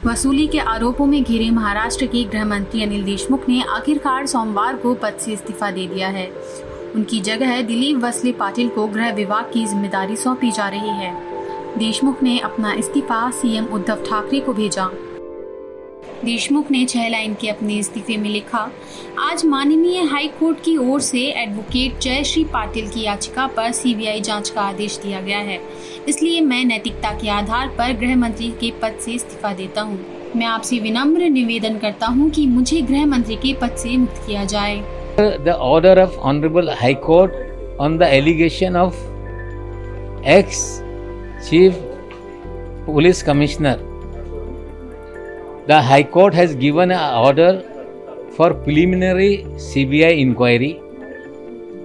वसूली के आरोपों में घिरे महाराष्ट्र के गृह मंत्री अनिल देशमुख ने आखिरकार सोमवार को पद से इस्तीफा दे दिया है। उनकी जगह दिलीप वसले पाटिल को गृह विभाग की जिम्मेदारी सौंपी जा रही है। देशमुख ने अपना इस्तीफा सीएम उद्धव ठाकरे को भेजा। देशमुख ने 6 लाइन के अपने इस्तीफे में लिखा, आज माननीय हाई कोर्ट की ओर से एडवोकेट जयश्री पाटिल की याचिका पर सीबीआई जांच का आदेश दिया गया है, इसलिए मैं नैतिकता के आधार पर गृह मंत्री के पद से इस्तीफा देता हूं। मैं आपसे विनम्र निवेदन करता हूं कि मुझे गृह मंत्री के पद से मुक्त किया जाए। The order of Honorable High Court on the allegation of ex-Chief Police Commissioner. The High Court has given an order for preliminary CBI inquiry.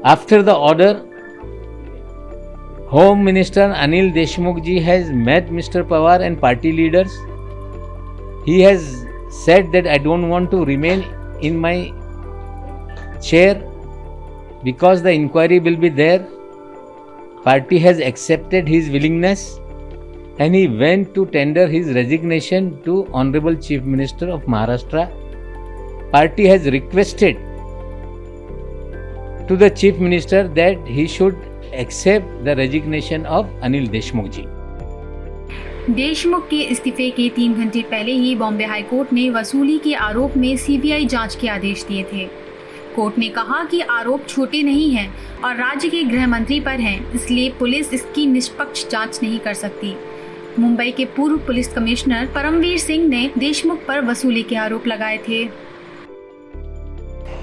After the order, Home Minister Anil Deshmukh ji has met Mr. Pawar and party leaders. He has said that I don't want to remain in my chair because the inquiry will be there. Party has accepted his willingness and he went to tender his resignation to Honorable Chief Minister of Maharashtra. Party has requested to the Chief Minister that he should accept the resignation of Anil Deshmukh ji. Deshmukh के इस्तीफे के 3 घंटे पहले ही Bombay high court ने वसूली के आरोप में सीबीआई जांच के आदेश दिए थे। कोर्ट ने कहा कि आरोप छोटे नहीं हैं और राज्य के गृह मंत्री पर हैं, इसलिए पुलिस इसकी निष्पक्ष जांच नहीं कर सकती। मुंबई के पूर्व पुलिस कमिश्नर परमवीर सिंह ने देशमुख पर वसूली के आरोप लगाए थे।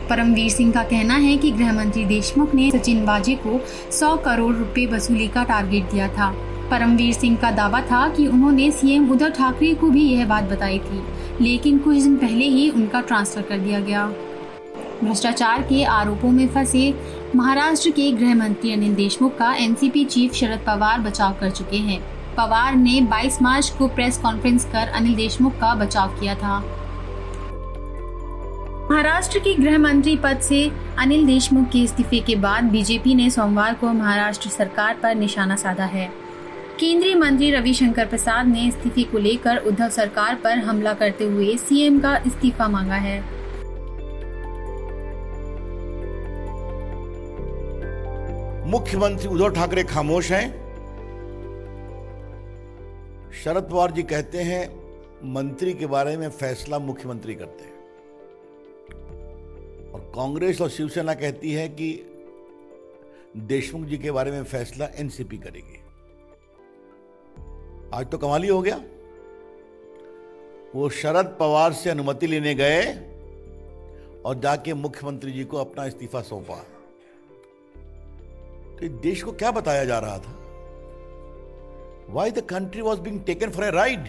परमवीर सिंह का कहना है कि गृह मंत्री देशमुख ने सचिन वाजे को 100 करोड़ रुपए वसूली का टारगेट दिया था। परमवीर सिंह का दावा था कि उन्होंने सीएम उद्धव ठाकरे को भी यह बात बताई थी, लेकिन कुछ दिन पहले ही उनका ट्रांसफर कर दिया गया। भ्रष्टाचार के आरोपों में फंसे महाराष्ट्र के गृह मंत्री अनिल देशमुख का एनसीपी चीफ शरद पवार बचाव कर चुके हैं। पवार ने 22 मार्च को प्रेस कॉन्फ्रेंस कर अनिल देशमुख का बचाव किया था। महाराष्ट्र के गृह मंत्री पद से अनिल देशमुख के इस्तीफे के बाद बीजेपी ने सोमवार को महाराष्ट्र सरकार पर निशाना साधा है। केंद्रीय मंत्री रविशंकर प्रसाद ने इस्तीफे को लेकर उद्धव सरकार पर हमला करते हुए सीएम का इस्तीफा मांगा है। मुख्यमंत्री उद्धव ठाकरे खामोश हैं। शरद पवार जी कहते हैं मंत्री के बारे में फैसला मुख्यमंत्री करते हैं, और कांग्रेस और शिवसेना कहती है कि देशमुख जी के बारे में फैसला एनसीपी करेगी। आज तो कमाल ही हो गया। वो शरद पवार से अनुमति लेने गए और जाके मुख्यमंत्री जी को अपना इस्तीफा सौंपा। तो देश को क्या बताया जा रहा था? Why the country was being taken for a ride?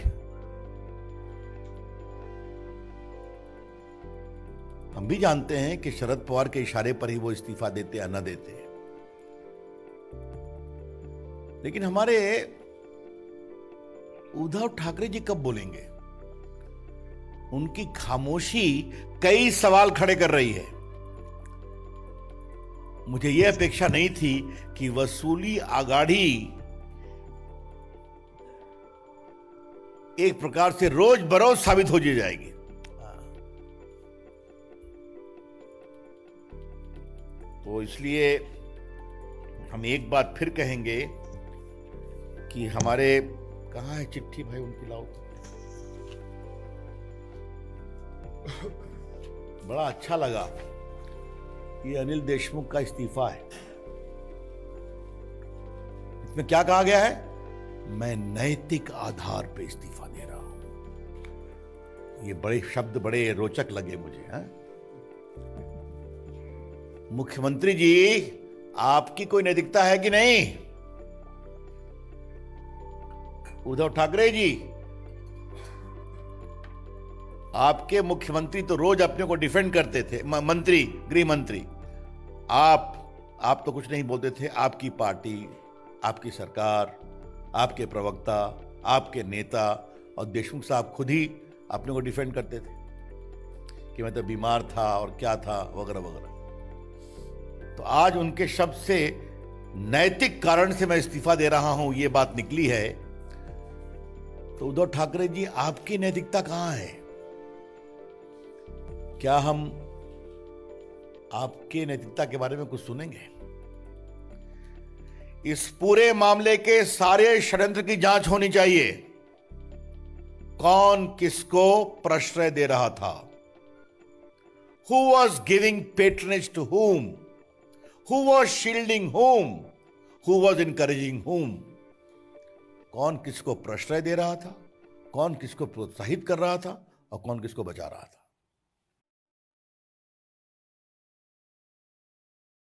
हम भी जानते हैं कि शरद पवार के इशारे पर ही वो इस्तीफा देते या न देते, लेकिन हमारे उद्धव ठाकरे जी कब बोलेंगे? उनकी खामोशी कई सवाल खड़े कर रही है। मुझे यह अपेक्षा नहीं थी कि वसूली आगाड़ी एक प्रकार से रोज बरोज साबित हो जाएगी। तो इसलिए हम एक बात फिर कहेंगे कि हमारे, कहाँ है चिट्ठी भाई उनकी, लाओ। बड़ा अच्छा लगा, ये अनिल देशमुख का इस्तीफा है। इसमें क्या कहा गया है? मैं नैतिक आधार पे इस्तीफा दे रहा हूं। ये बड़े शब्द बड़े रोचक लगे मुझे। मुख्यमंत्री जी, आपकी कोई नैतिकता है कि नहीं? उद्धव ठाकरे जी, आपके मुख्यमंत्री तो रोज अपने को डिफेंड करते थे, मंत्री, गृह मंत्री। आप तो कुछ नहीं बोलते थे। आपकी पार्टी, आपकी सरकार, आपके प्रवक्ता, आपके नेता और देशमुख साहब खुद ही अपने को डिफेंड करते थे कि मैं तो बीमार था और क्या था वगैरह वगैरह। तो आज उनके शब्द से नैतिक कारण से मैं इस्तीफा दे रहा हूं, ये बात निकली है। तो उद्धव ठाकरे जी, आपकी नैतिकता कहां है? क्या हम आपके नैतिकता के बारे में कुछ सुनेंगे? इस पूरे मामले के सारे षड्यंत्र की जांच होनी चाहिए। कौन किसको प्रश्रय दे रहा था? Who was giving patronage to whom? Who was shielding whom? Who was encouraging whom? कौन किसको प्रश्रय दे रहा था, कौन किसको प्रोत्साहित कर रहा था और कौन किसको बचा रहा था?